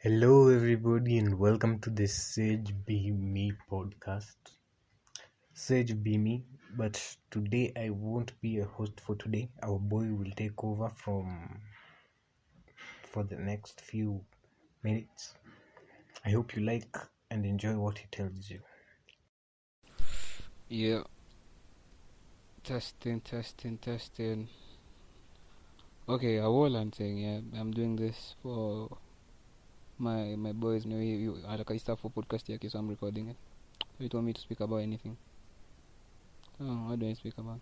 Hello, everybody, and welcome to the Sage Be Me podcast. Sage Be Me, but today I won't be a host for today. Our boy will take over for the next few minutes. I hope you like and enjoy what he tells you. Yeah, testing. Okay, all I'm saying, I'm doing this for my boys. No, you like I start for podcast here, so I'm recording it. So you told me to speak about anything. Oh, what do I speak about?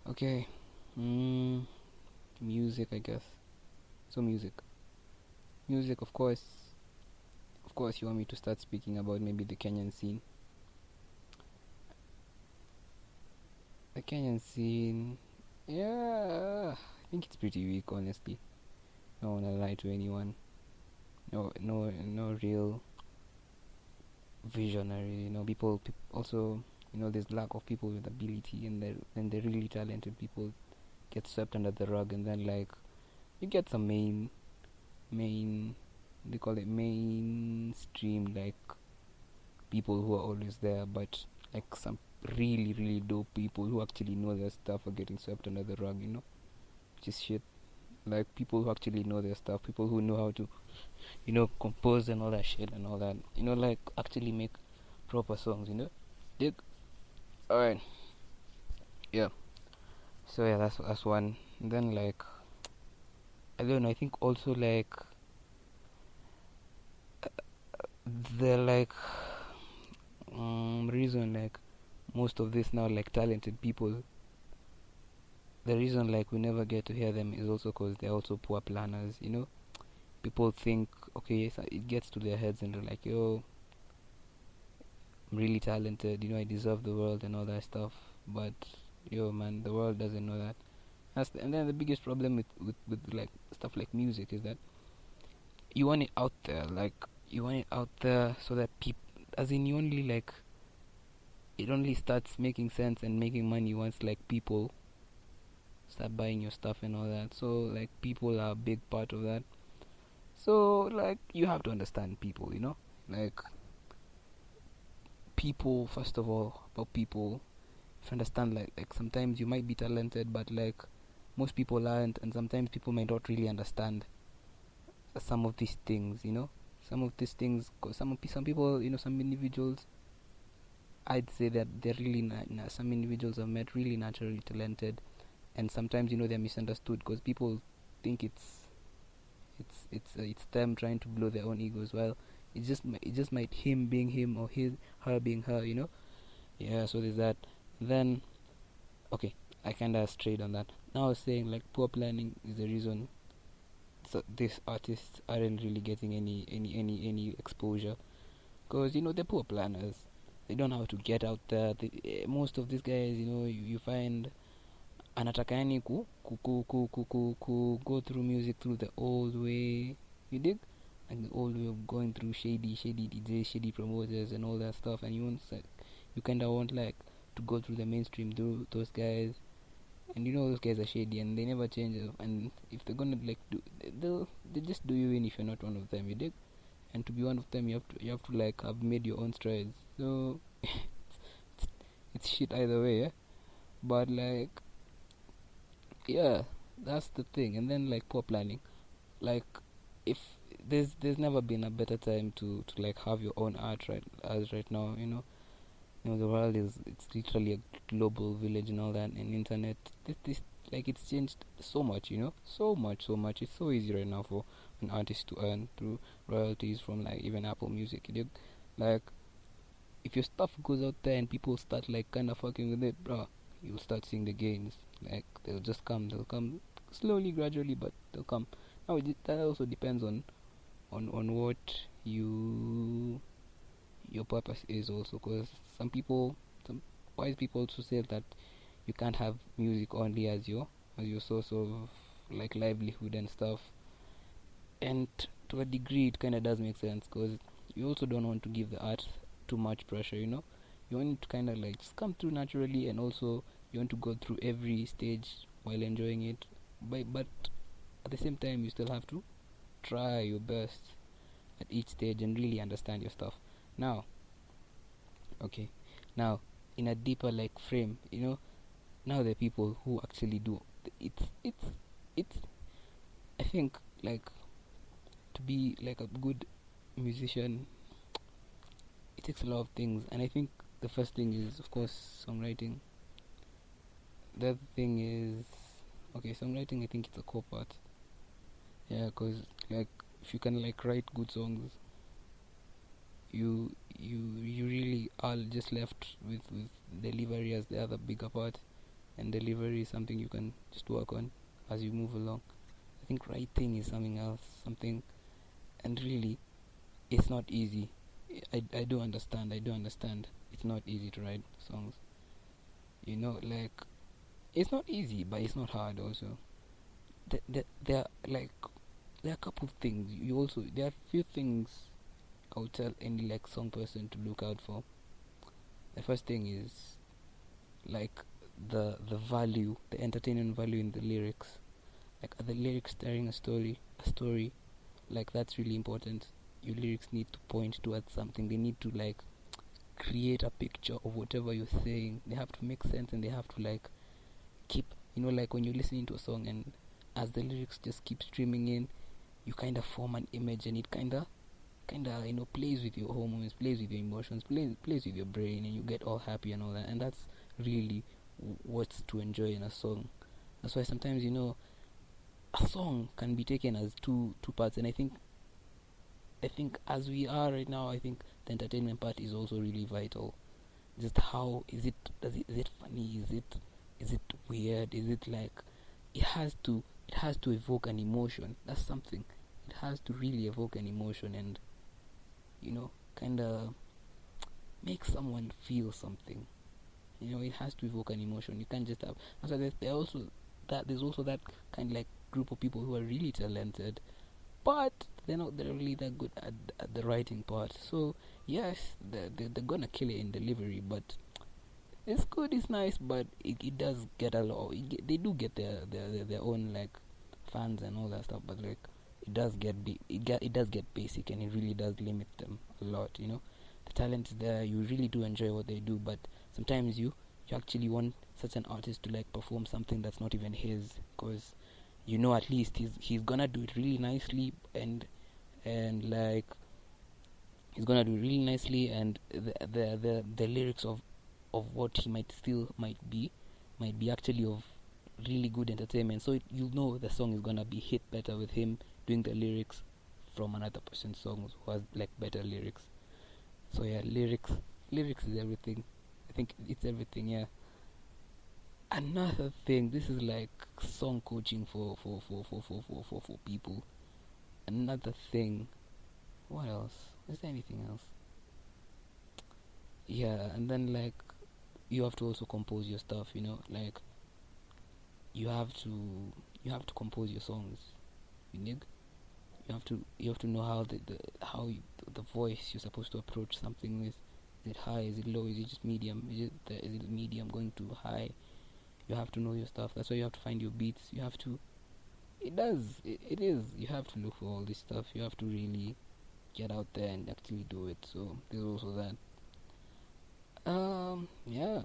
Okay, music, I guess. So music, of course. Of course, you want me to start speaking about maybe the Kenyan scene. The Kenyan scene, yeah, I think it's pretty weak, honestly. I don't wanna lie to anyone. No real visionary. People also, there's lack of people with ability, and the really talented people get swept under the rug, and then like you get some main they call it mainstream, like people who are always there, but like some really dope people who actually know their stuff are getting swept under the rug, which is shit. Like people who actually know their stuff, people who know how to compose and all that shit and all that, like actually make proper songs, dig. All right, yeah. So yeah, that's one. And then like I don't know, I think also like the like reason like most of this now, like talented people, the reason like we never get to hear them is also because they're also poor planners. People think, okay, yes, it gets to their heads and they're like, yo, I'm really talented, I deserve the world and all that stuff. But yo, man, the world doesn't know that. And then the biggest problem with like stuff like music is that you want it out there, like you want it out there so that people, as in you only like, it only starts making sense and making money once like people start buying your stuff and all that. So like people are a big part of that. So like you have to understand people, like people, first of all, about people, if you understand, like sometimes you might be talented, but like most people aren't, and sometimes people might not really understand some of these things, some of these things. Cause some people, some individuals, I'd say that they're really some individuals are met really naturally talented, and sometimes they're misunderstood because people think it's them trying to blow their own egos. Well, it just might him being him or her being her, Yeah, so there's that. Then okay, I kinda strayed on that. Now I was saying like poor planning is the reason so these artists aren't really getting any exposure because they're poor planners. They don't know how to get out there. Most of these guys, you find anataka yani ku go through music through the old way. You dig? Like the old way of going through shady DJs, shady promoters, and all that stuff. And you kind of want like to go through the mainstream through those guys, and those guys are shady and they never change. And if they're gonna like do, they just do you in if you're not one of them. You dig? And to be one of them, you have to like have made your own strides. So it's shit either way, yeah. But like, yeah, that's the thing. And then like poor planning, like if there's never been a better time to like have your own art right now. The world it's literally a global village and all that, and internet. This like it's changed so much, so much. It's so easy right now for an artist to earn through royalties from like even Apple Music. Like if your stuff goes out there and people start like kind of fucking with it, bro, you'll start seeing the gains. Like they'll come slowly, gradually, but they'll come. Now that also depends on what your purpose is also, because some wise people also say that you can't have music only as your source of like livelihood and stuff. And to a degree it kind of does make sense, because you also don't want to give the art too much pressure. You want it to kind of like just come through naturally, and also you want to go through every stage while enjoying it, but at the same time you still have to try your best at each stage and really understand your stuff. Now, okay, now in a deeper like frame, now the people who actually do it's I think like to be like a good musician, it takes a lot of things, and I think the first thing is of course songwriting. The other thing is, okay, songwriting, I think it's a core part. Yeah, because like if you can like write good songs, you really are just left with delivery as the other bigger part, and delivery is something you can just work on as you move along. I think writing is something else, something, and really it's not easy. I do understand. It's not easy to write songs. Like it's not easy, but it's not hard also. There are like there are a couple of things. There are few things I would tell any like song person to look out for. The first thing is like the value, the entertainment value in the lyrics. Like are the lyrics telling a story? Like that's really important. Your lyrics need to point towards something. They need to like create a picture of whatever you're saying. They have to make sense, and they have to like keep, like when you're listening to a song and as the lyrics just keep streaming in, you kind of form an image, and it kind of plays with your hormones, plays with your emotions, plays with your brain, and you get all happy and all that. And that's really what's to enjoy in a song. That's why sometimes a song can be taken as two parts, and I think as we are right now, I think the entertainment part is also really vital. Just how is it funny, is it weird, is it like it has to evoke an emotion. That's something. It has to really evoke an emotion, and kind of make someone feel something. It has to evoke an emotion. You can't just have. So there's also that kind of like group of people who are really talented, but they're really that good at the writing part. So yes, they're gonna kill it in delivery, but it's good, it's nice, but it does get a lot. They do get their own like fans and all that stuff, but like it does get basic, and it really does limit them a lot. The talent is there. You really do enjoy what they do, but sometimes you actually want such an artist to like perform something that's not even his, because at least he's gonna do it really nicely, and like he's gonna do it really nicely, and the lyrics of what he might be actually of really good entertainment. So you'll know the song is gonna be hit better with him doing the lyrics from another person's songs who has like better lyrics. So yeah, lyrics is everything. I think it's everything. Yeah. Another thing, this is like song coaching for people. Another thing, what else? Is there anything else? Yeah, and then like you have to also compose your stuff. Like you have to compose your songs. You have to know how the voice you're supposed to approach something with. Is it high? Is it low? Is it just medium? Is it medium going to high? You have to know your stuff. That's why you have to find your beats. You have to. It is. You have to look for all this stuff. You have to really get out there and actually do it. So there's also that. Yeah.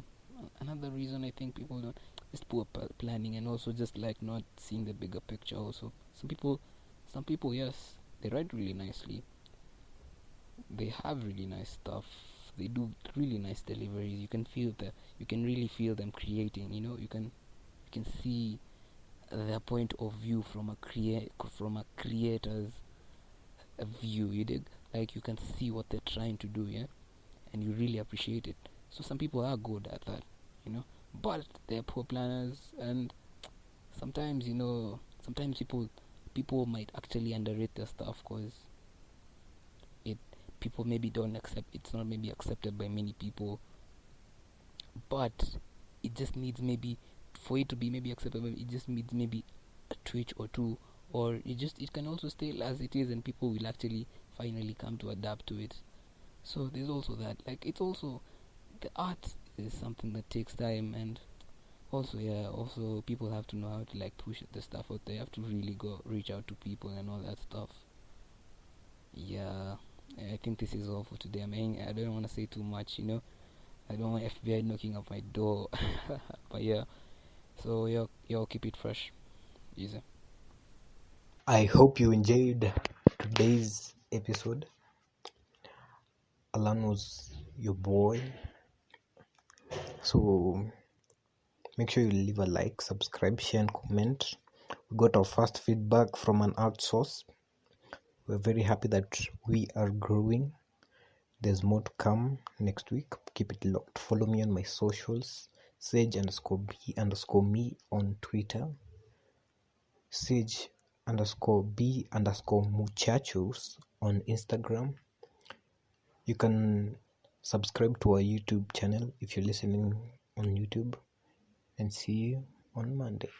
Another reason I think people don't is poor planning, and also just like not seeing the bigger picture. Also, some people, yes, they write really nicely. They have really nice stuff. They do really nice deliveries. You can really feel them creating. You can see their point of view from a creator's view. You dig? Like you can see what they're trying to do, yeah, and you really appreciate it. So some people are good at that, but they're poor planners, and sometimes sometimes people might actually underrate their stuff, because people maybe don't accept, it's not maybe accepted by many people, but it just needs maybe, for it to be maybe acceptable, it just needs maybe a twitch or two, or it can also stay as it is, and people will actually finally come to adapt to it. So there's also that. Like it's also, the art is something that takes time, and also people have to know how to like push the stuff out there. You have to really go reach out to people and all that stuff. Yeah, I think this is all for today. I mean, I don't want to say too much, I don't want FBI knocking at my door. But yeah, so y'all keep it fresh. Easy. I hope you enjoyed today's episode. Alan was your boy. So make sure you leave a like, subscribe, share, and comment. We got our first feedback from an outsource. We're very happy that we are growing. There's more to come next week. Keep it locked. Follow me on my socials. Sage_B_me on Twitter. Sage_B_muchachos on Instagram. You can subscribe to our YouTube channel if you're listening on YouTube. And see you on Monday.